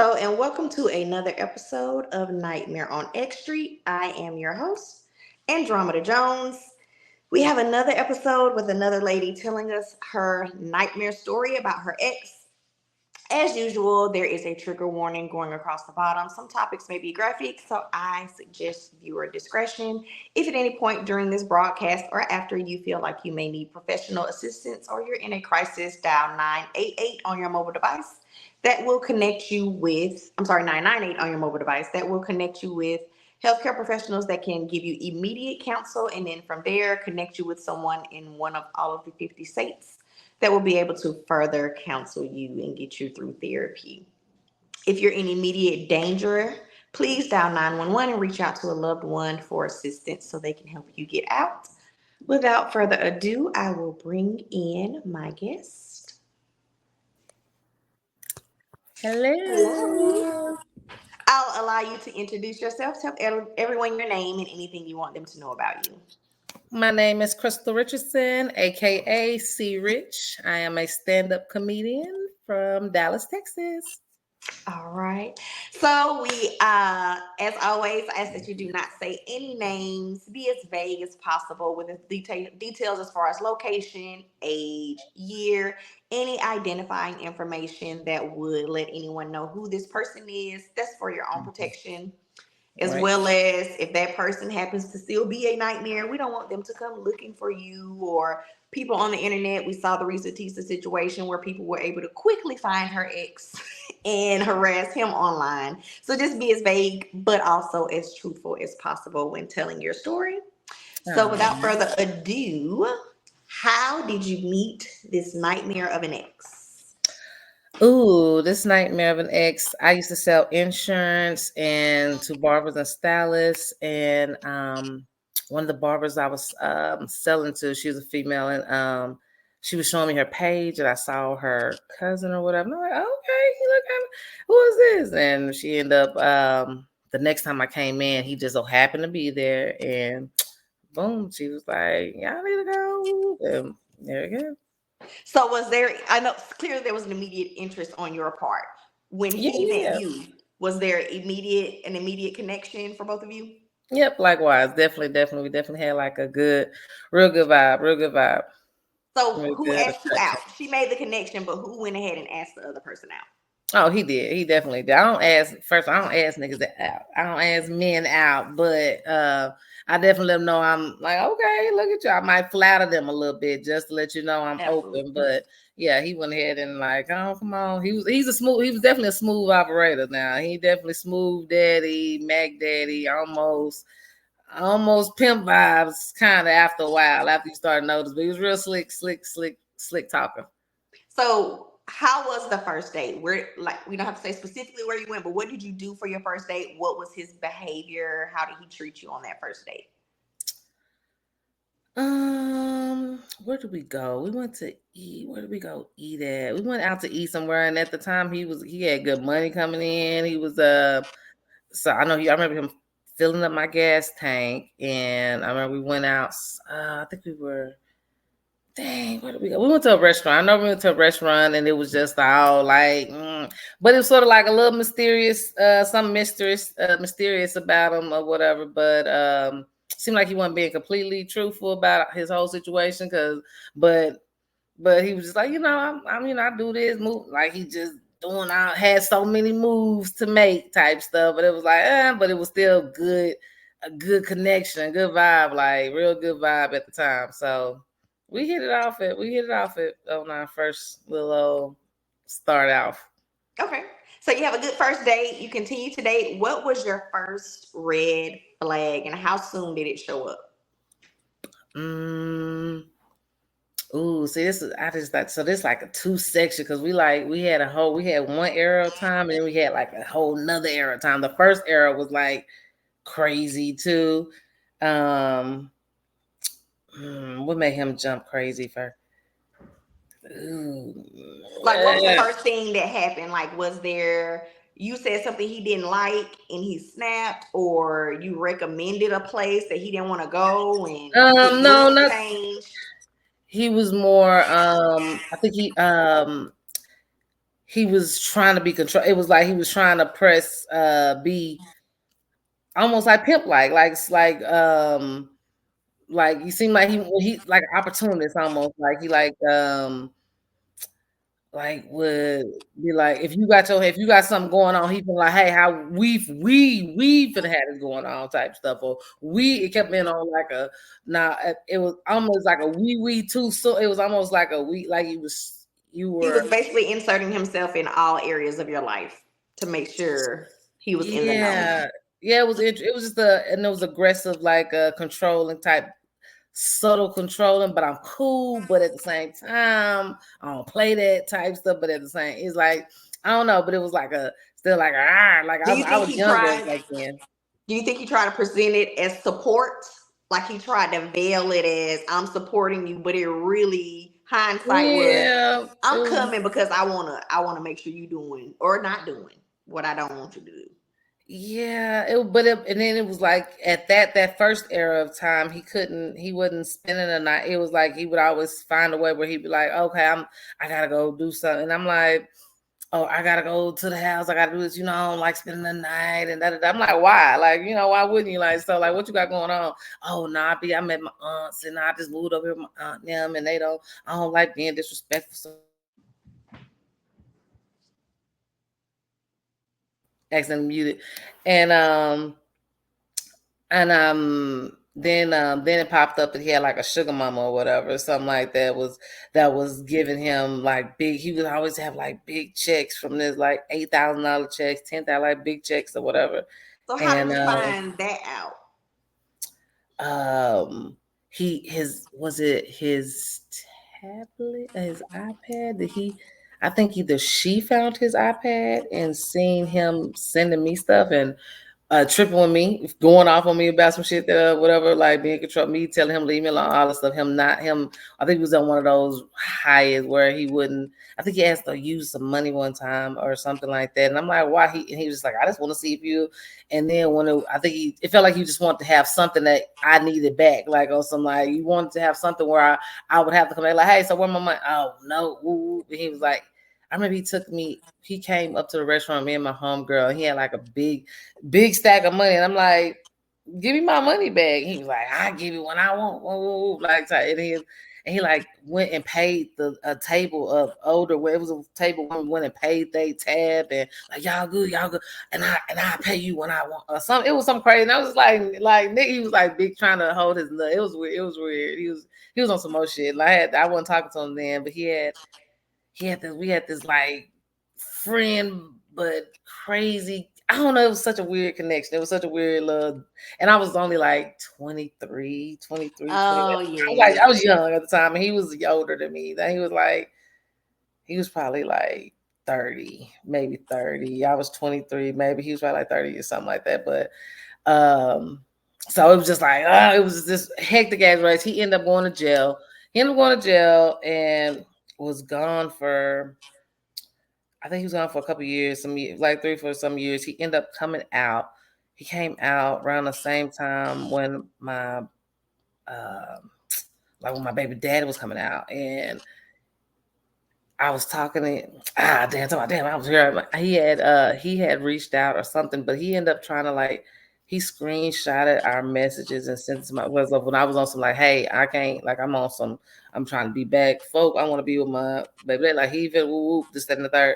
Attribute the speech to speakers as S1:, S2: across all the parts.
S1: Hello, and welcome to another episode of Nightmare on X Street. I am your host, Andromeda Jones. We have another episode with another lady telling us her nightmare story about her ex. As usual, there is a trigger warning going across the bottom. Some topics may be graphic, so I suggest viewer discretion. If at any point during this broadcast or after you feel like you may need professional assistance or you're in a crisis, dial 988 on your mobile device. That will connect you with, 998 on your mobile device. That will connect you with healthcare professionals that can give you immediate counsel, and then from there, connect you with someone in one of all of the 50 states that will be able to further counsel you and get you through therapy. If you're in immediate danger, please dial 911 and reach out to a loved one for assistance so they can help you get out. Without further ado, I will bring in my guest.
S2: Hello.
S1: Hello. I'll allow you to introduce yourself. Tell everyone your name and anything you want them to know about you.
S2: My name is Crystal Richardson, aka C Rich. I am a stand-up comedian from Dallas, Texas.
S1: All right. So as always, ask that you do not say any names. Be as vague as possible with details as far as location, age, year, any identifying information that would let anyone know who this person is. That's for your own protection. As
S2: Right.
S1: well as if that person happens to still be a nightmare, we don't want them to come looking for you or people on the internet. We saw the recent Tisa situation where people were able to quickly find her ex and harass him online. So just be as vague, but also as truthful as possible when telling your story. So without further ado, how did you meet this nightmare of an ex?
S2: Ooh, this nightmare of an ex. I used to sell insurance and to barbers and stylists, and one of the barbers I was selling to, she was a female, and she was showing me her page, and I saw her cousin or whatever. And I'm like, okay, look, who is this? And she ended up the next time I came in, he just so happened to be there, and boom, she was like, y'all need to go. And there we go.
S1: So was there, I know clearly there was an immediate interest on your part. When
S2: Yeah,
S1: he met
S2: yeah.
S1: you, was there an immediate connection for both of you?
S2: Yep, likewise. Definitely. We definitely had like a real good vibe,
S1: So
S2: real
S1: who
S2: good
S1: asked you out?
S2: attraction.
S1: She made the connection, but who went ahead and asked the other person out?
S2: Oh, he did. He definitely did. I don't ask niggas that out. I don't ask men out, but I definitely let them know I'm like, okay, look at you. I might flatter them a little bit just to let you know I'm open.
S1: Absolutely.
S2: But yeah, he went ahead and like, oh, come on. He was definitely a smooth operator now. He definitely smooth daddy, Mac daddy, almost pimp vibes kind of after a while, after you start noticing. But he was real slick talker.
S1: So how was the first date? Where, like, we don't have to say specifically where you went, but what did you do for your first date? What was his behavior? How did he treat you on that first date?
S2: Where did we go? We went to eat. Where did we go eat at? We went out to eat somewhere, and at the time he had good money coming in. He was so I remember him filling up my gas tank, and I remember we went out. I think we were. Dang, where did we go? We went to a restaurant. I know we went to a restaurant, and it was just all like, but it was sort of like a little mysterious, some mysterious about him or whatever. But seemed like he wasn't being completely truthful about his whole situation. But he was just like, I do this move, like he just doing out had so many moves to make type stuff. But it was like, but it was still good, a good connection, good vibe, like real good vibe at the time. So we hit it off at on our first little start off.
S1: Okay. So you have a good first date. You continue to date. What was your first red flag and how soon did it show up?
S2: Mm, ooh, see, this is I just like so this like a two section because we had one era of time and then we had like a whole nother era of time. The first era was like crazy too. Um, what made him jump crazy for? Ooh,
S1: Like, what was the first thing that happened? Like, was there, you said something he didn't like and he snapped, or you recommended a place that he didn't want to go and his
S2: no,
S1: mood
S2: not
S1: changed?
S2: he was more I think he was trying to be control. It was like he was trying to press be almost like pimp like you seem like he like an opportunist almost like he like would be like if you got something going on, he been like, hey, how we finna have this going on type stuff. Or it kept being on like a it was almost like a we too. So it was almost like a we like you
S1: He
S2: were
S1: was basically inserting himself in all areas of your life to make sure he was in the know.
S2: yeah. Yeah, it was just and it was aggressive, like controlling type subtle controlling, but I'm cool. But at the same time, I don't play that type stuff. But at the same, it's like I don't know. But it was like still like like
S1: Do you
S2: I
S1: think
S2: was
S1: he
S2: younger
S1: tried?
S2: back then.
S1: Do you think he tried to present it as support? Like he tried to veil it as I'm supporting you, but it really hindsight was
S2: Yeah, it
S1: I'm
S2: was.
S1: coming because I wanna make sure you doing or not doing what I don't want you to do.
S2: Yeah, and then it was like at that first era of time, he wasn't spending the night. It was like he would always find a way where he'd be like, okay, I gotta go do something. And I'm like, oh, I gotta go to the house. I gotta do this. I don't like spending the night and that. I'm like, why? Like, why wouldn't you? Like, so, like, what you got going on? Oh, nah, I'm at my aunt's and I just moved over here with my aunt and them, and I don't like being disrespectful. So, accidentally muted, and then it popped up that he had like a sugar mama or whatever, something like that was giving him like big. He would always have like big checks from this like $8,000 checks, 10,000 like big checks or whatever.
S1: So how
S2: And
S1: did you find that out?
S2: was it his tablet, his iPad? I think either she found his iPad and seen him sending me stuff and tripping with me, going off on me about some shit that whatever, like being control me, telling him leave me alone, all the stuff. Him not him. I think he was on one of those highs where he wouldn't. I think he asked to use some money one time or something like that. And I'm like, why? And he was just like, I just want to see if you. And then I think it felt like he just wanted to have something that I needed back, like on some like you wanted to have something where I would have to come back like, hey, so where my money? Oh no, ooh. And he was like. I remember he came up to the restaurant, me and my homegirl, and he had like a big stack of money. And I'm like, give me my money back. He was like, I give you when I want. Like, and he like went and paid a table of older, where it was a table when we went and paid they tab and like, y'all good. And I pay you when I want or something. It was something crazy. And I was just like Nick, he was like big trying to hold his nut. It was weird. It was weird. He was on some more shit. Like I wasn't talking to him then, but we had this like friend, but crazy. I don't know. It was such a weird connection. It was such a weird love. And I was only like 23.
S1: Oh yeah.
S2: I was young at the time, and he was older than me. Then he was probably like 30, maybe 30. I was 23, maybe he was probably like 30 or something like that. But so it was just like, it was this hectic ass race. He ended up going to jail. And was gone for, I think he was gone for a couple of years, like 3 for some years. He ended up coming out. He came out around the same time when when my baby daddy was coming out, and I was talking to damn, I was here. He had reached out or something, but he ended up trying to he screenshotted our messages and sent it to my WhatsApp when I was on some like, hey, I can't, like I'm trying to be back, folk. I want to be with my baby. Like he even this, that, and the third.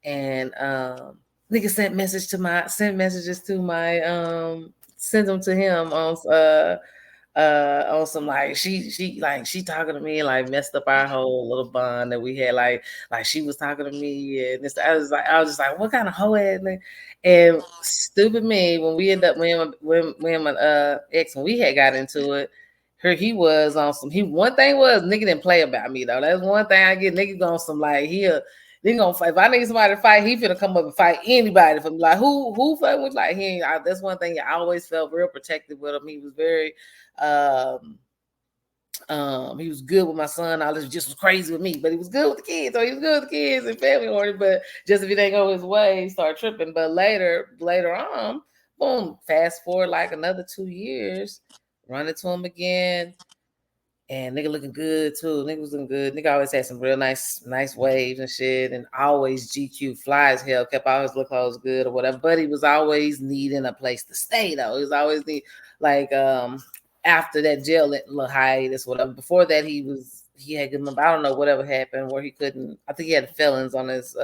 S2: And nigga sent messages to my sent them to him on some like she talking to me and like messed up our whole little bond that we had, like she was talking to me and this. I was just like, what kind of hoe ass nigga? And stupid me, when we end up when my ex, when we had got into it, he was on some, one thing was nigga didn't play about me though. That's one thing I get. Niggas on some like they gonna fight. If I need somebody to fight, he finna come up and fight anybody. From like who fight with, like that's one thing I always felt real protective with him. He was very he was good with my son. All this just was crazy with me, but he was good with the kids. So he was good with the kids and family oriented. But just if he didn't go his way, he started tripping. But later on, boom, fast forward like another 2 years, run into him again. And nigga looking good too. Nigga was looking good. Nigga always had some real nice waves and shit. And always GQ fly as hell. Kept all his little clothes good or whatever. But he was always needing a place to stay though. He was always like after that jail little hiatus, whatever. Before that he had good number. I don't know whatever happened where he couldn't. I think he had felons on his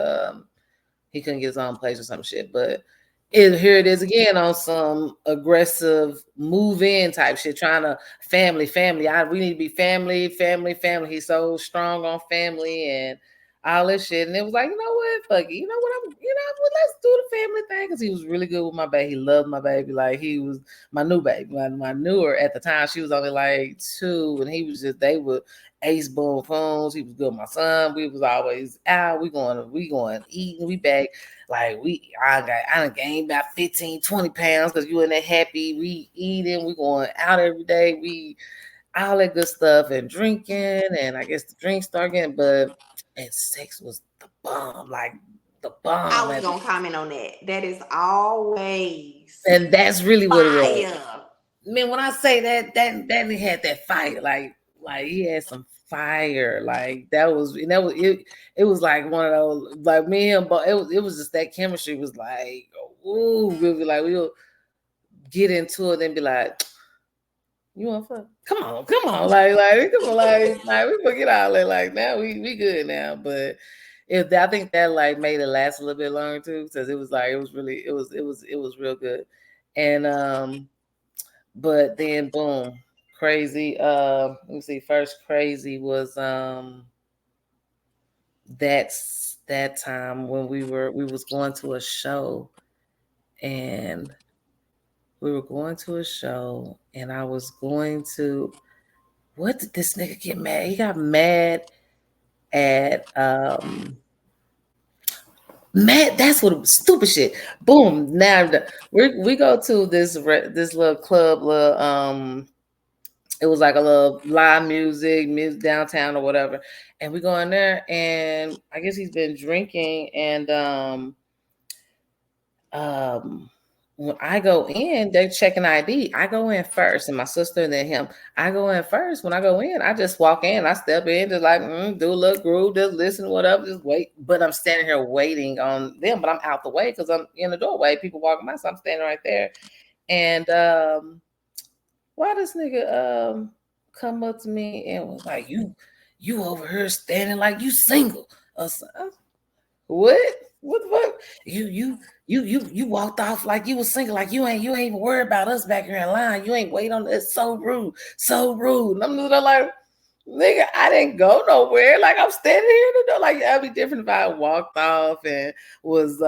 S2: he couldn't get his own place or some shit. But here it is again on some aggressive move in type shit, trying to family. We need to be family. He's so strong on family and all this shit. And it was like, you know what? Fuck it. You know what? Let's do the family thing. Cause he was really good with my baby. He loved my baby. Like he was my new baby. My newer at the time, she was only like 2. And he was just, they would ace boom phones. He was good with my son. We was always out. We going eating. We back. Like I done gained about 15, 20 pounds because you in there happy. We eating, we going out every day. We all that good stuff and drinking. And I guess the drinks start getting, and sex was the bomb. Like the bomb.
S1: I was gonna comment on that. That is always
S2: and that's really what it was.
S1: fire.
S2: Man, when I say that he had that fire, like he had some fire, like that was it. It was like one of those, like me and him, but it was just that chemistry was like, ooh, we'll get into it and be like, you want fuck? Come on, like come on, like we forget all that. Like now we good now, but I think that like made it last a little bit longer too, because it was like it was real good, and but then boom, crazy. Let me see. First crazy was that's that time when we was going to a show, and we were going to a show, and I was going to. What did this nigga get mad? He got mad at Matt, that's what stupid shit. Boom. Now we go to this little club, it was like a little live music downtown or whatever. And we go in there, and I guess he's been drinking, and when I go in, they're checking ID. I go in first, and my sister and then him. I go in first. When I go in, I just walk in. I step in, just like do a little groove, just listen, whatever, just wait. But I'm standing here waiting on them. But I'm out the way because I'm in the doorway. People walking by, so I'm standing right there. And why this nigga come up to me and was like, "You over here standing like you single?" What? What the fuck? You walked off like you was single, like you ain't even worried about us back here in line. You ain't wait on this. So rude, so rude. And I'm just like, nigga, I didn't go nowhere. Like I'm standing here in the door. Like that'd be different if I walked off and was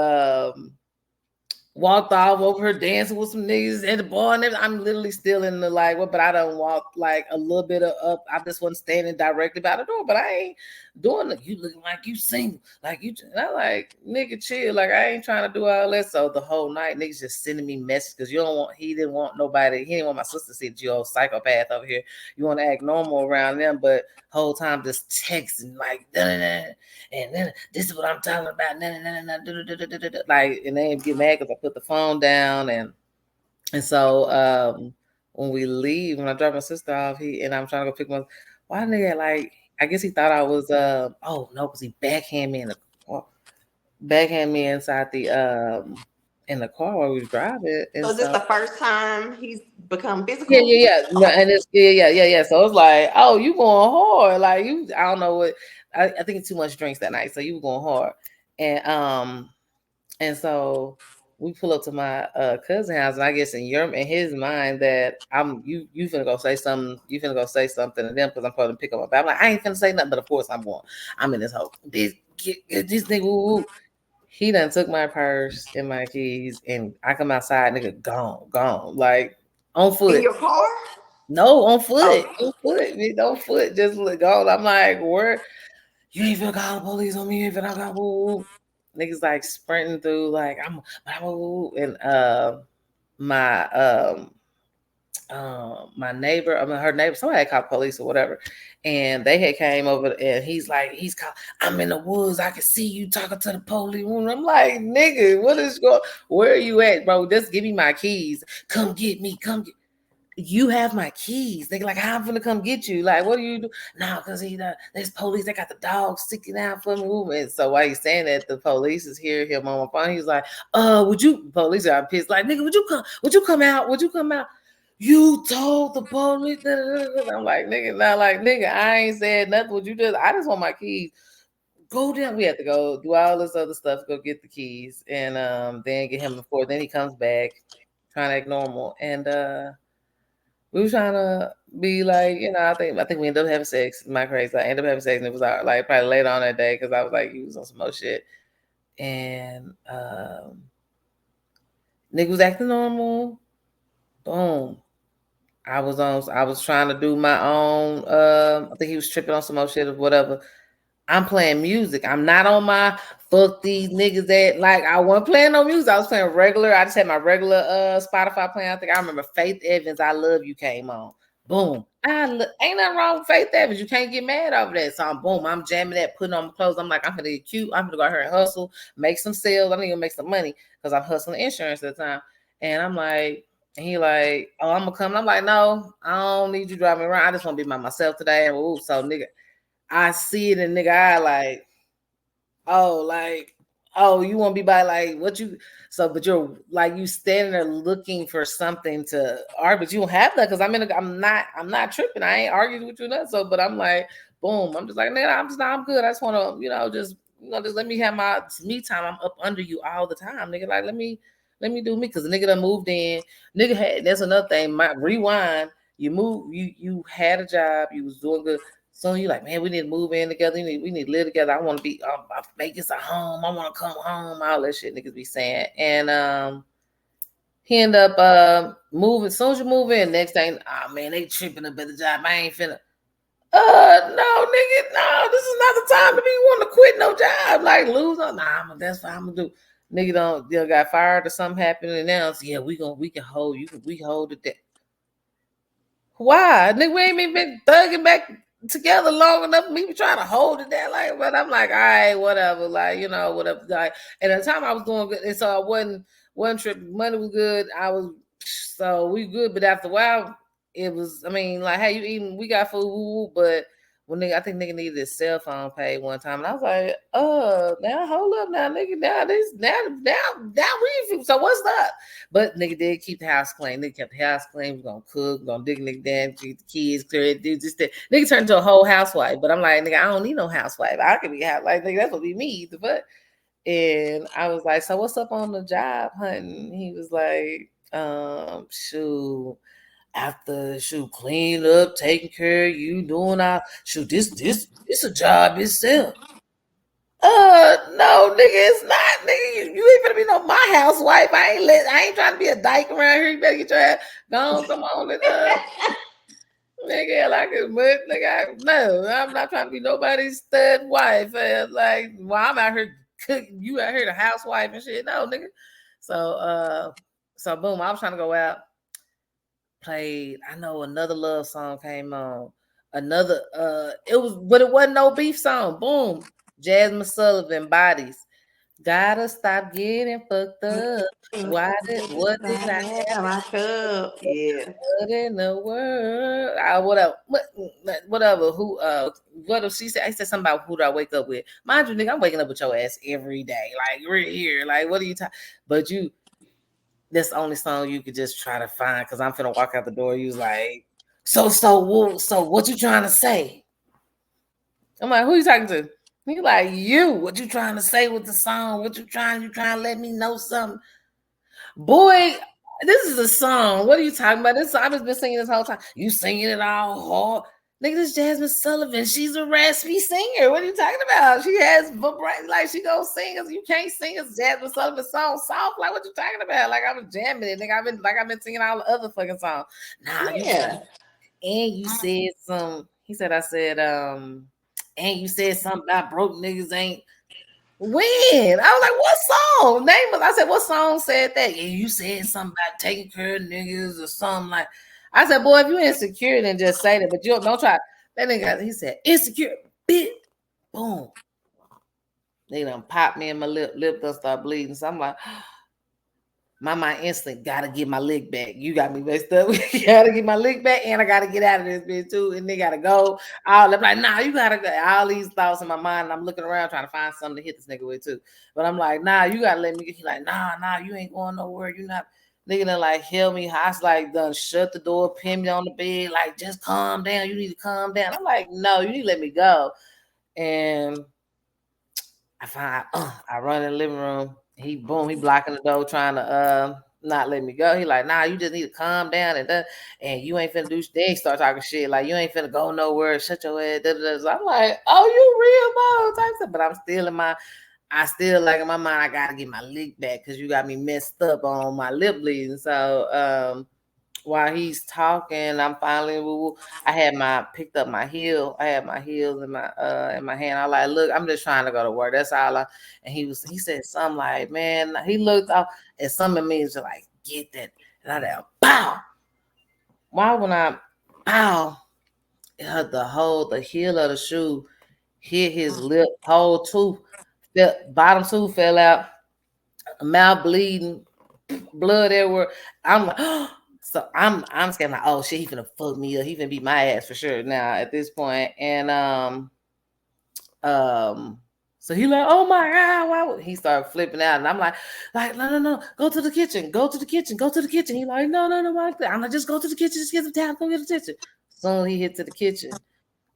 S2: walked off over her dancing with some niggas at the bar and everything. I'm literally still in the like, but I don't walk like a little bit of up. I just wasn't standing directly by the door, but I ain't doing it. You looking like you single, like you. And I like nigga chill, like I ain't trying to do all that. So the whole night niggas just sending me messages because he didn't want nobody. He didn't want my sister to see that you old psychopath over here. You want to act normal around them, but whole time just texting like and then this is what I'm talking about. Like, and they get mad because I put the phone down, and so when we leave, when I drop my sister off, I'm trying to go pick my. Why nigga like? I guess he thought I was oh no, because he backhand me inside the in the car while we was driving. And
S1: so is this the first time he's become physical?
S2: Yeah. No, and it's yeah. So it's like, oh, you going hard. Like you, I don't know what I think it's too much drinks that night. So you were going hard. And so we pull up to my cousin house, and I guess in his mind that you finna go say something, to them because I'm supposed to pick up my bag. I'm like, I ain't finna say nothing, but of course I'm in this hole. This nigga woo. He done took my purse and my keys, and I come outside, nigga, gone, like on foot.
S1: In your car?
S2: No, on foot. On foot, just gone. I'm like, where? You ain't finna call the police on me if I got woo. Niggas like sprinting through, like I'm and my neighbor, her neighbor, somebody had called police or whatever, and they had came over, and he's called. I'm in the woods. I can see you talking to the police. I'm like, nigga, what is going? Where are you at, bro? Just give me my keys. Come get me. you have my keys. They like, how I'm gonna come get you? Like, what do you do? No, because there's police. They got the dog sticking out for movement. So while he's saying that, the police is here him on my phone. He's like, would you? Police are pissed. Like, nigga, would you come? Would you come out? Would you come out? You told the police. I'm like, nigga, not like, nigga, I ain't said nothing. Would you just? I just want my keys. Go down. We have to go do all this other stuff. Go get the keys, and then get him before. Then he comes back, trying to act normal, and we were trying to be like, I think we ended up having sex. My crazy. I ended up having sex, and it was like probably later on that day because I was like, he was on some more shit, and nigga was acting normal. Boom. I was trying to do my own. I think he was tripping on some more shit or whatever. I'm playing music. I'm not on my fuck these niggas that like I wasn't playing no music. I was playing regular. I just had my regular Spotify playing. I think I remember Faith Evans, I Love You came on. Boom. Ain't nothing wrong with Faith Evans. You can't get mad over that song. Boom. I'm jamming that, putting on my clothes. I'm like, I'm gonna get cute. I'm gonna go out here and hustle, make some sales. I'm gonna make some money because I'm hustling insurance at the time. And I'm like, and he like, oh, I'm gonna come. And I'm like, no, I don't need you driving me around. I just want to be by myself today. And ooh, so nigga. I see it in nigga eye like, you want to be by like what you but you're like you standing there looking for something to argue, but you don't have that because I'm not tripping. I ain't arguing with you nothing. So, but I'm like, boom, I'm just like, nigga, I'm good. I just want to, just let me have my me time. I'm up under you all the time, nigga. Like let me do me because the nigga done moved in. Nigga had that's another thing. My rewind. You move. You had a job. You was doing good. So you like, man, we need to move in together. We need to live together. I want to be, make this a home. I want to come home. All that shit niggas be saying. And he end up moving. As soon as you move in, next thing, man, they tripping up at the job. I ain't finna. No, nigga, no, this is not the time to be wanting to quit no job. Like lose on. Nah, that's what I'm gonna do. Nigga don't got fired or something happened and now yeah, we can hold you. We hold it there. Why? Nigga, we ain't even been thugging back together long enough for me to try to hold it there. Like, but I'm like, all right, whatever. Like, whatever. Like, and at the time I was doing good. And so I wasn't tripping. Money was good. So we good. But after a while, it was, I mean, like, hey, you eating, we got food, but I think nigga needed his cell phone paid one time. And I was like, now hold up now, nigga. Now we so what's up? But nigga did keep the house clean. Nigga kept the house clean. We're gonna cook, we're gonna dig nigga down, treat the kids, clear, do just that. Nigga turned into a whole housewife. But I'm like, nigga, I don't need no housewife. I can be a housewife. Nigga, that's what we need. But and I was like, so what's up on the job hunting? He was like, shoot. After clean up, taking care of you, doing all this a job itself. No, nigga, it's not, nigga. You ain't gonna be no my housewife. I ain't trying to be a dyke around here. You better get your ass gone. Come on, nigga, like it, but nigga, no, I'm not trying to be nobody's stud wife. Like, well, I'm out here cooking. You out here the housewife and shit. No, nigga. So boom, I was trying to go out. Played, I know another love song came on. Another it wasn't no beef song. Boom. Jasmine Sullivan, Bodies. Gotta stop getting fucked up. What did I have?
S1: My cup? Yeah.
S2: What in the world? Whatever. What if she said? I said something about who do I wake up with? Mind you, nigga, I'm waking up with your ass every day. Like we're here. Like what are you talking? But that's the only song you could just try to find because I'm finna walk out the door. You was like, so what you trying to say? I'm like, who you talking to? He like, you. What you trying to say with the song? What you trying to let me know something? Boy, this is a song. What are you talking about? This I've just been singing this whole time. You singing it all hard. Nigga, this Jasmine Sullivan. She's a raspy singer. What are you talking about? She has like she goes sing. You can't sing a Jasmine Sullivan song soft. Like what you talking about? Like I was jamming it. Nigga, I've been singing all the other fucking songs. Nah,
S1: yeah.
S2: And you said some. He said, I said, and you said something about broke niggas ain't. When? I was like, what song? Name us. I said, what song said that? And you said something about taking care of niggas or something like. I said, boy, if you insecure, then just say that. But you don't try. That nigga, he said, insecure, bitch. Boom. They done popped me in my lip done start bleeding. So I'm like, my mind instantly gotta get my lick back. You got me messed up. Gotta get my lick back, and I gotta get out of this bitch too. And they gotta go. I'm like, nah, you gotta go. All these thoughts in my mind. And I'm looking around trying to find something to hit this nigga with too. But I'm like, nah, you gotta let me get. He like, nah, you ain't going nowhere. You not. Nigga done like held me. I was like done shut the door, pin me on the bed. Like just calm down. You need to calm down. I'm like, no, you need to let me go. And I run in the living room. He blocking the door, trying to not let me go. He like, nah, you just need to calm down and you ain't finna do. They start talking shit like you ain't finna go nowhere. Shut your head. So I'm like, oh, you real mom type stuff. But I'm still I still like in my mind. I gotta get my lick back because you got me messed up on my lip bleeding. So while he's talking, I'm finally I had picked up my heel. I had my heels in my hand. I like, look, I'm just trying to go to work. That's all and he said something like, man, he looked up and some of me was like, get that. And I like, bow. Why when I bow, the heel of the shoe hit his lip, whole tooth, bottom tooth fell out, mouth bleeding, blood everywhere. I'm like, so I'm scared like, oh shit, he finna fuck me up. He finna beat my ass for sure now at this point. And so he like, oh my god, why would he started flipping out? And I'm like, no, go to the kitchen, go to the kitchen. He like, no, I'm like, just go to the kitchen, just get the towel, go get the kitchen. Soon he hit to the kitchen.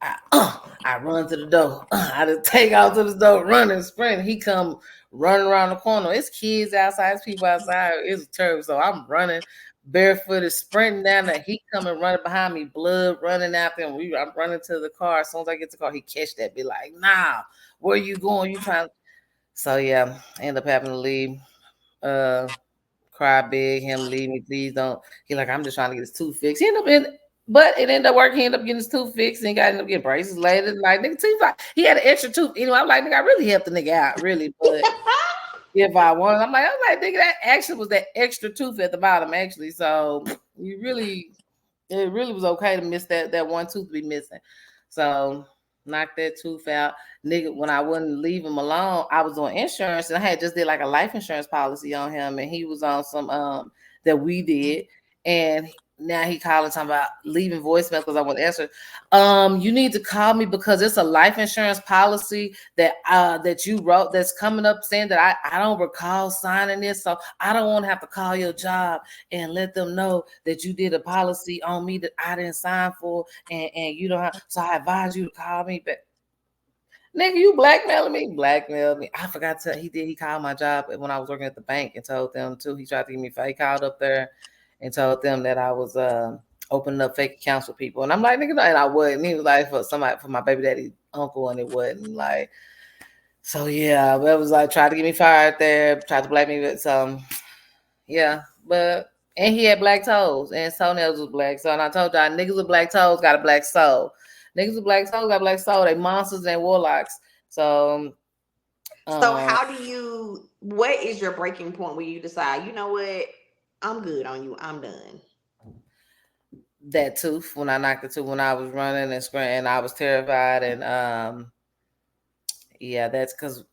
S2: I run to the door. I just take out to the door, running, sprinting. He come running around the corner. It's kids outside, it's people outside. It's terrible. So I'm running, barefooted, sprinting down there. He coming running behind me, blood running after him. I'm running to the car. As soon as I get to the car, he catch that. Be like, nah, where you going? You trying? So yeah, end up having to leave. Cry big, him leave me, please don't. He like, I'm just trying to get his tooth fixed. But it ended up working. He ended up getting his tooth fixed and got ended up getting braces later. Like nigga, tooth, he had an extra tooth. Anyway, I'm like, nigga, I really helped the nigga out, really. But if I wanted, I'm like, nigga, that actually was that extra tooth at the bottom, actually. So it really was okay to miss that one tooth to be missing. So knock that tooth out. Nigga, when I wouldn't leave him alone, I was on insurance and I had just did like a life insurance policy on him and he was on some that we did. And now he calling talking about leaving voicemail because I want to answer. You need to call me because it's a life insurance policy that you wrote that's coming up saying that I don't recall signing this, so I don't want to have to call your job and let them know that you did a policy on me that I didn't sign for, and you don't have. So I advise you to call me back. Nigga, you blackmailing me? Blackmailed me. I forgot to. He called my job when I was working at the bank and told them too. He tried to give me. He called up there and told them that I was opening up fake accounts for people. And I'm like, nigga, no, and I wasn't. He was like, for my baby daddy uncle, and it wasn't like. So yeah, but it was like tried to get me fired there, tried to black me with some. Yeah, but and he had black toes, and his toenails was black. So and I told y'all, niggas with black toes got a black soul. Niggas with black toes got black soul. They monsters and warlocks. So
S1: how do you? What is your breaking point where you decide? You know what? I'm good on you. I'm done.
S2: That tooth when I knocked the tooth when I was running and screaming, I was terrified and yeah, that's because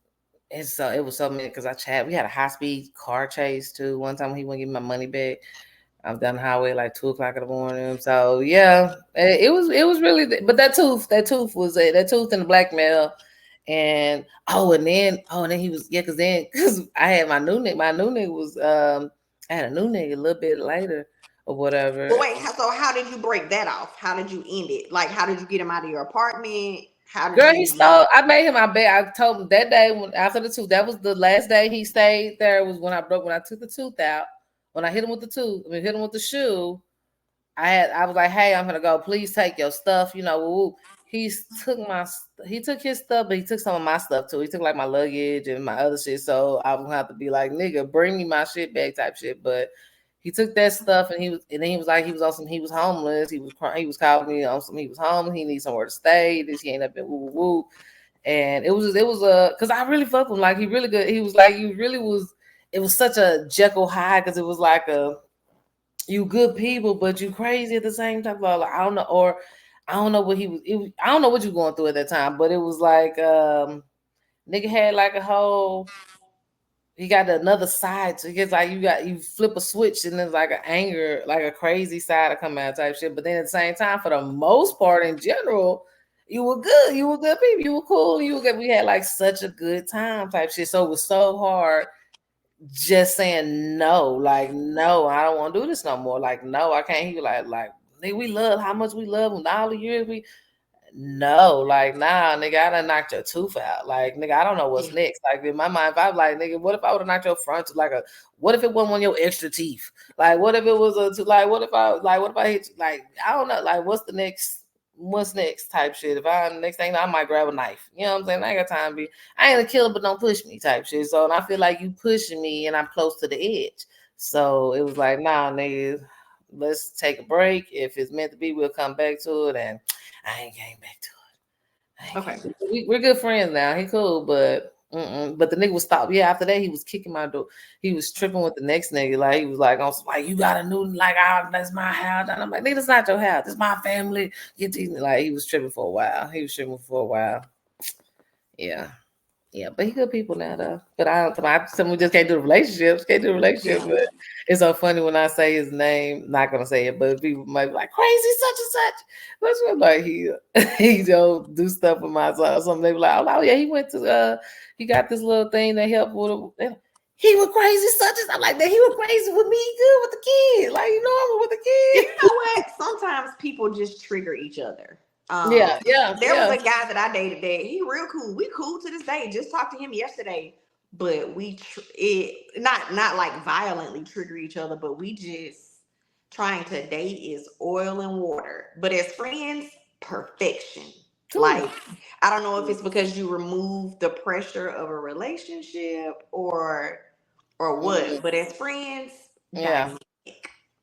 S2: it was so many because we had a high speed car chase too. One time he wouldn't give me my money back. I'm down the highway like 2:00 in the morning. So yeah, it was really. But that tooth was that tooth in the blackmail, and then he was because I had my new nigga. My new nigga was I had a new nigga a little bit later or whatever.
S1: But wait, so how did you break that off? How did you end it? Like, how did you get him out of your apartment?
S2: Girl, he stole. I made him. I told him that day after the tooth. That was the last day he stayed there. Was when I took the tooth out. When I hit him with the tooth, hit him with the shoe. I was like, hey, I'm gonna go. Please take your stuff. You know, he took his stuff, but he took some of my stuff too. He took like my luggage and my other shit. So I was gonna have to be like, nigga, bring me my shit back type shit. But he took that stuff and then he was like, he was homeless. He was calling me on some, he was homeless. He needs somewhere to stay. He ain't up in woo. And it was because I really fucked with him. Like he really good. He was like, it was such a Jekyll high because it was like you good people, but you crazy at the same time. Like, I don't know, I don't know what I don't know what you were going through at that time, but it was like nigga had like a whole he got another side. So it's like you flip a switch and there's like an anger, like a crazy side to come out type shit. But then at the same time, for the most part, in general, you were good. You were good people. You were cool. You were good. We had like such a good time type shit. So it was so hard just saying no, like no, I don't want to do this no more. Like no, I can't. He was like nigga, we love how much we love him. All the years we no, like nah, nigga, I done knocked your tooth out. Like nigga, I don't know what's next. Like in my mind, if I was like nigga, what if I would have knocked your front tooth? What if it wasn't one of your extra teeth? Like what if it was what if I hit you? Like I don't know. Like what's next type shit. If I next thing I might grab a knife. You know what I'm saying? I ain't got time to be. I ain't a killer, but don't push me type shit. So and I feel like you pushing me and I'm close to the edge. So it was like, nah, nigga, let's take a break. If it's meant to be, we'll come back to it. And I ain't came back to it. Okay, we're good friends now. He cool, but but the nigga was stopped. Yeah, after that he was kicking my door. He was tripping with the next nigga. Like he was like, on like you got a new that's my house. And I'm like, nigga, that's not your house. It's my family. Like he was tripping for a while. Yeah. Yeah, but he good people now though. But we just can't do the relationships. But it's so funny when I say his name. Not gonna say it, but people might be like crazy such and such. That's what like he don't do stuff with my son. Something they be like, oh yeah, he went to he got this little thing that helped with him. He was crazy such as I'm like that. He was crazy with me, good with the kid, like normal with the kid.
S1: You know what? Sometimes people just trigger each other.
S2: There
S1: was a guy that I dated that he real cool. We cool to this day. Just talked to him yesterday, but we not like violently trigger each other, but we just trying to date is oil and water. But as friends, perfection. Cool. Like I don't know if it's because you remove the pressure of a relationship or what, but as friends,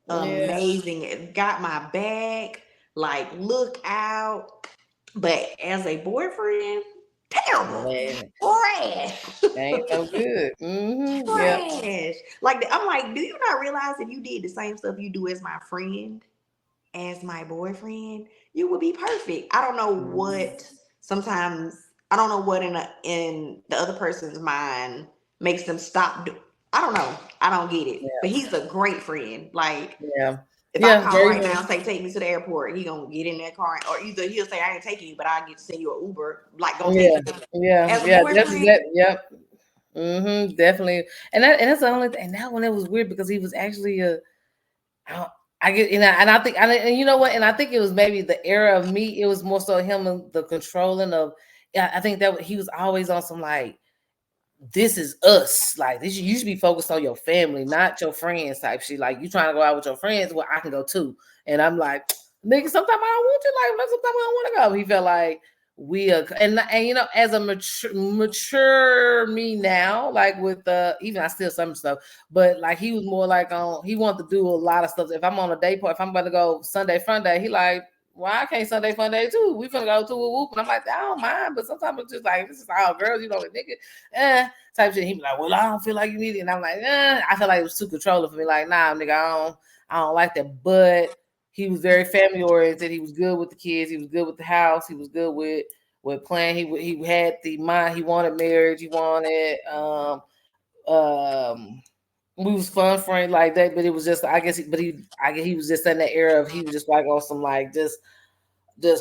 S1: amazing. It got my back. Like, look out. But as a boyfriend, terrible. Trash.
S2: Ain't so good.
S1: Trash. Like, I'm like, do you not realize if you did the same stuff you do as my friend, as my boyfriend, you would be perfect? I don't know what sometimes, I don't know what in the other person's mind makes them stop. I don't know. I don't get it. But he's a great friend. Like, if I call right now and say, take me to the airport, he gonna get in that car, or either he'll say, I ain't taking you, but I get to send you an Uber. Like, go take
S2: you. Definitely. And that's the only thing. And that one, it was weird because he was actually I get, and I think, and you know what? And I think it was maybe the era of me. It was more so him and the controlling of. I think that he was always on some like, this is us. Like this, you should be focused on your family, not your friends type shit. Like you trying to go out with your friends, well, I can go too. And I'm like, nigga, sometimes I don't want you. Like sometimes I don't want to go. He felt like we are, and you know, as a mature me now, like with even I still some stuff, but like he was more like he wanted to do a lot of stuff. If I'm on a day part, if I'm about to go Sunday fun day, he like, well, I can't Sunday fun day too. We finna go to a whoop, and I'm like, I don't mind, but sometimes it's just like this is all girls, you know, like nigga, type shit. He be like, well, I don't feel like you need it, and I'm like, I feel like it was too controlling for me. Like, nah, nigga, I don't like that. But he was very family oriented. He was good with the kids. He was good with the house. He was good with playing. He had the mind. He wanted marriage. He wanted we was fun friends like that, but it was just I guess he was just in that era of he was just like on some like just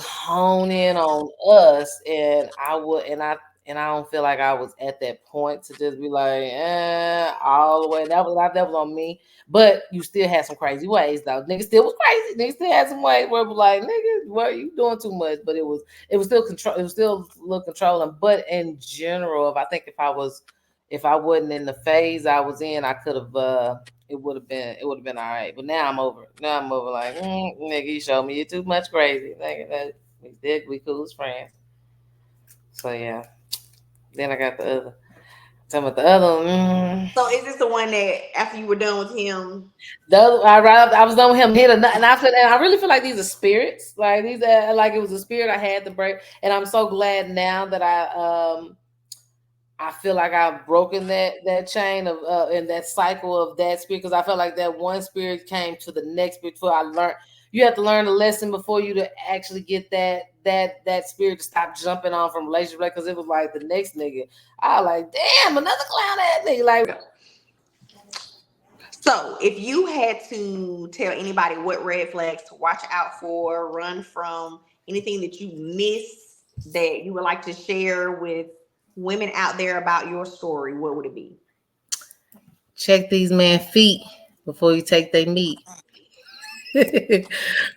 S2: hone in on us, and I don't feel like I was at that point to just be like all the way. That was on me. But you still had some crazy ways though. Nigga still was crazy. Nigga still had some ways where it was like, nigga, what are you doing too much? But it was still control. It was still a little controlling. But in general, if I wasn't in the phase I was in, I could have it would have been all right. But now I'm over. Now I'm over like, nigga, you showed me you're too much crazy. Nigga, we cool as friends. So yeah. Then I got the other. Talking about the other one.
S1: So is this the one that after you were done with him?
S2: The other, I was done with him. And after that, I really feel like these are spirits. Like these are like it was a spirit I had to break. And I'm so glad now that I feel like I've broken that chain of and that cycle of that spirit, because I felt like that one spirit came to the next spirit before I learned. you have to learn a lesson before you to actually get that spirit to stop jumping on from relationship. Because it was like the next nigga, I was like, damn, another clown ass nigga. Like,
S1: so if you had to tell anybody what red flags to watch out for, run from, anything that you miss that you would like to share with women out there about your story, what would it be?
S2: check these man feet before you take their meat.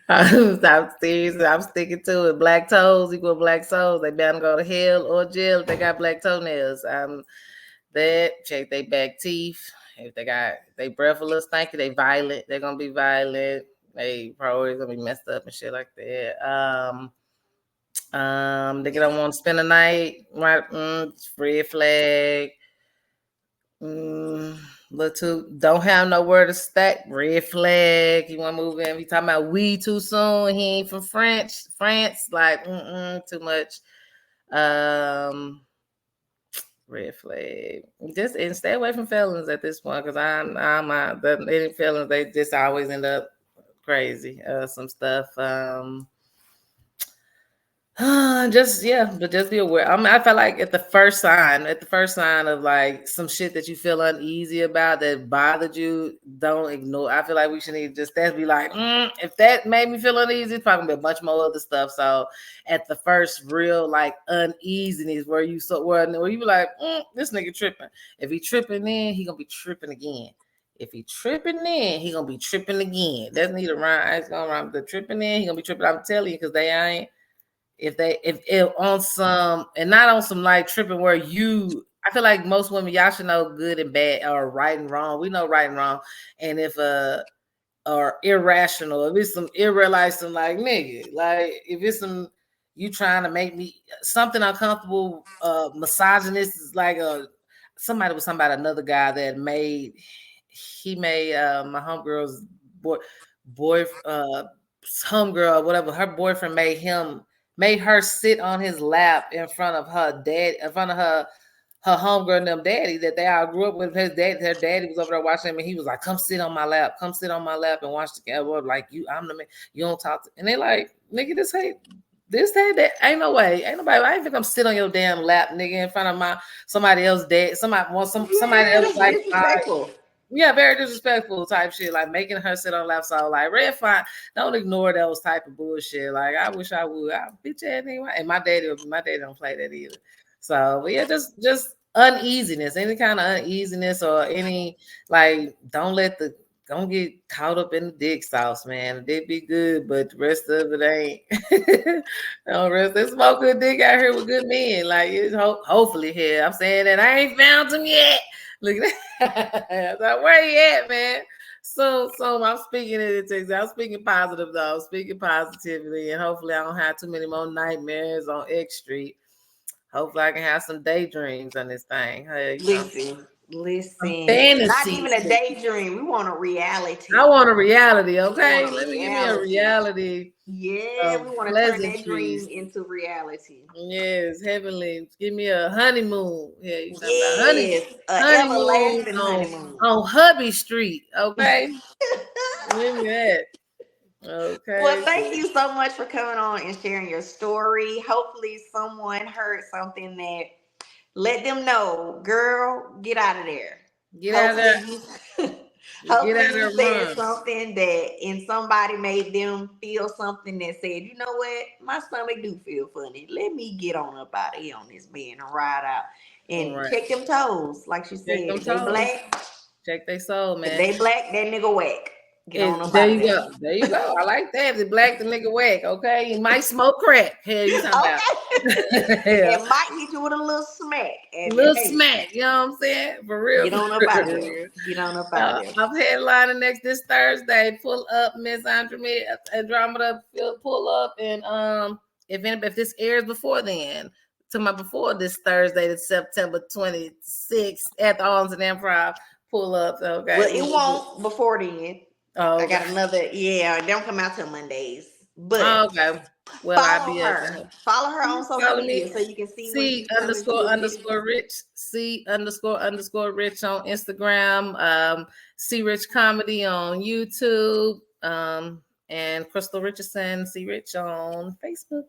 S2: I'm serious. I'm sticking to it. Black toes equal black souls. They bound to go to hell or jail if they got black toenails. That check they back teeth. If they breath a little stanky, they violent. They're gonna be violent. They probably gonna be messed up and shit like that. They don't want to spend the night. Right? Red flag. Look too, don't have nowhere to stack. Red flag. He want to move in. He talking about weed too soon. He ain't from France. Like too much. Red flag. Just and stay away from felons at this point, because any felons, they just always end up crazy. Some stuff. But just be aware. I feel like at the first sign of like some shit that you feel uneasy about that bothered you, don't ignore. I feel like we should need just that, be like, if that made me feel uneasy, it's probably a bunch more other stuff. So at the first real like uneasiness where you be like, this nigga tripping. If he tripping, then he gonna be tripping again. If he tripping, then he gonna be tripping again. That's need a rhyme. It's gonna rhyme. The tripping, then he gonna be tripping. I'm telling you, because they ain't. If on some, and not on some like tripping where I feel like most women, y'all should know good and bad or right and wrong. We know right and wrong. And if or irrational, if it's some irrealizing, like nigga, like if it's some you trying to make me something uncomfortable, misogynist is like somebody was talking about another guy that made my homegirl's homegirl, whatever, her boyfriend made her sit on his lap in front of her dad, in front of her homegirl and them daddy that they all grew up with. Her daddy was over there watching him, and he was like, come sit on my lap and watch the camera. Like, I'm the man, you don't talk to. And they like, nigga, that ain't no way. Ain't nobody. I ain't think I'm sit on your damn lap, nigga, in front of somebody else dad. Somebody else like disrespectful. Yeah, very disrespectful type shit, like making her sit on lap. So like red flag, don't ignore those type of bullshit. Like I wish I would. I bitch ass anyway. And my daddy don't play that either. So but yeah, just uneasiness, any kind of uneasiness or any like don't get caught up in the dick sauce, man. The dick be good, but the rest of it ain't. There's smoke good dick out here with good men. Like it's hopefully here. I'm saying that I ain't found him yet. Look at that. Like, where you at, man? So I'm speaking it. I'm speaking positive though. I'm speaking positively, and hopefully I don't have too many more nightmares on X Street. Hopefully I can have some daydreams on this thing. Hey,
S1: listen. Not even a daydream. We want a reality.
S2: I want a reality. Okay, give me a reality.
S1: Yeah, we want to turn that dream into reality.
S2: Yes, heavenly. Give me a honeymoon. Yeah, you talking
S1: about honeymoon
S2: on Hubby Street. Okay, give me that. Okay.
S1: Well, thank you so much for coming on and sharing your story. Hopefully, someone heard something that let them know, girl, get out of there.
S2: Get out of there.
S1: Hopefully you said something that somebody made them feel something that said, you know what, my stomach do feel funny. Let me get on up out of here on this bed and ride out and check them toes, like she said. If they black,
S2: check their soul, man.
S1: If they black, that nigga whack.
S2: There you go. There you go. I like that. If the black, the nigga whack. Okay, he might smoke crack. Hell, you talking about?
S1: It might hit you with a little smack.
S2: Smack. You know what I'm saying? For real.
S1: Get on up out there. Get on up out there.
S2: I'm headlining this Thursday. Pull up, Miss Andromeda. Pull up, and if this airs before then, before this Thursday, the September 26th at the Arms and Improv. Pull up. Okay.
S1: Well, it won't before then. Oh, okay. I got another. Yeah, they don't come out till Mondays. But
S2: okay. Well,
S1: follow her on social media so you can see.
S2: C__rich. C__rich on Instagram. C Rich Comedy on YouTube. and Crystal Richardson, C Rich on Facebook.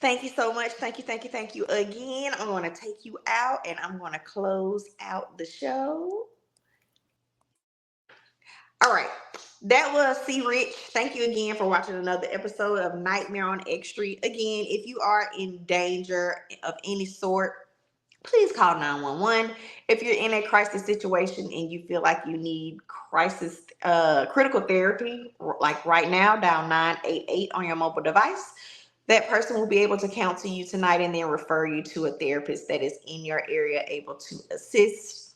S1: Thank you so much. Thank you, thank you, thank you again. I'm going to take you out and I'm going to close out the show. All right. That was C Rich. Thank you again for watching another episode of Nightmare on X Street. Again, if you are in danger of any sort, please call 911. If you're in a crisis situation and you feel like you need critical therapy, like right now, dial 988 on your mobile device. That person will be able to counsel you tonight and then refer you to a therapist that is in your area able to assist.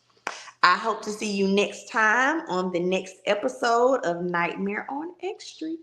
S1: I hope to see you next time on the next episode of Nightmare on X Street.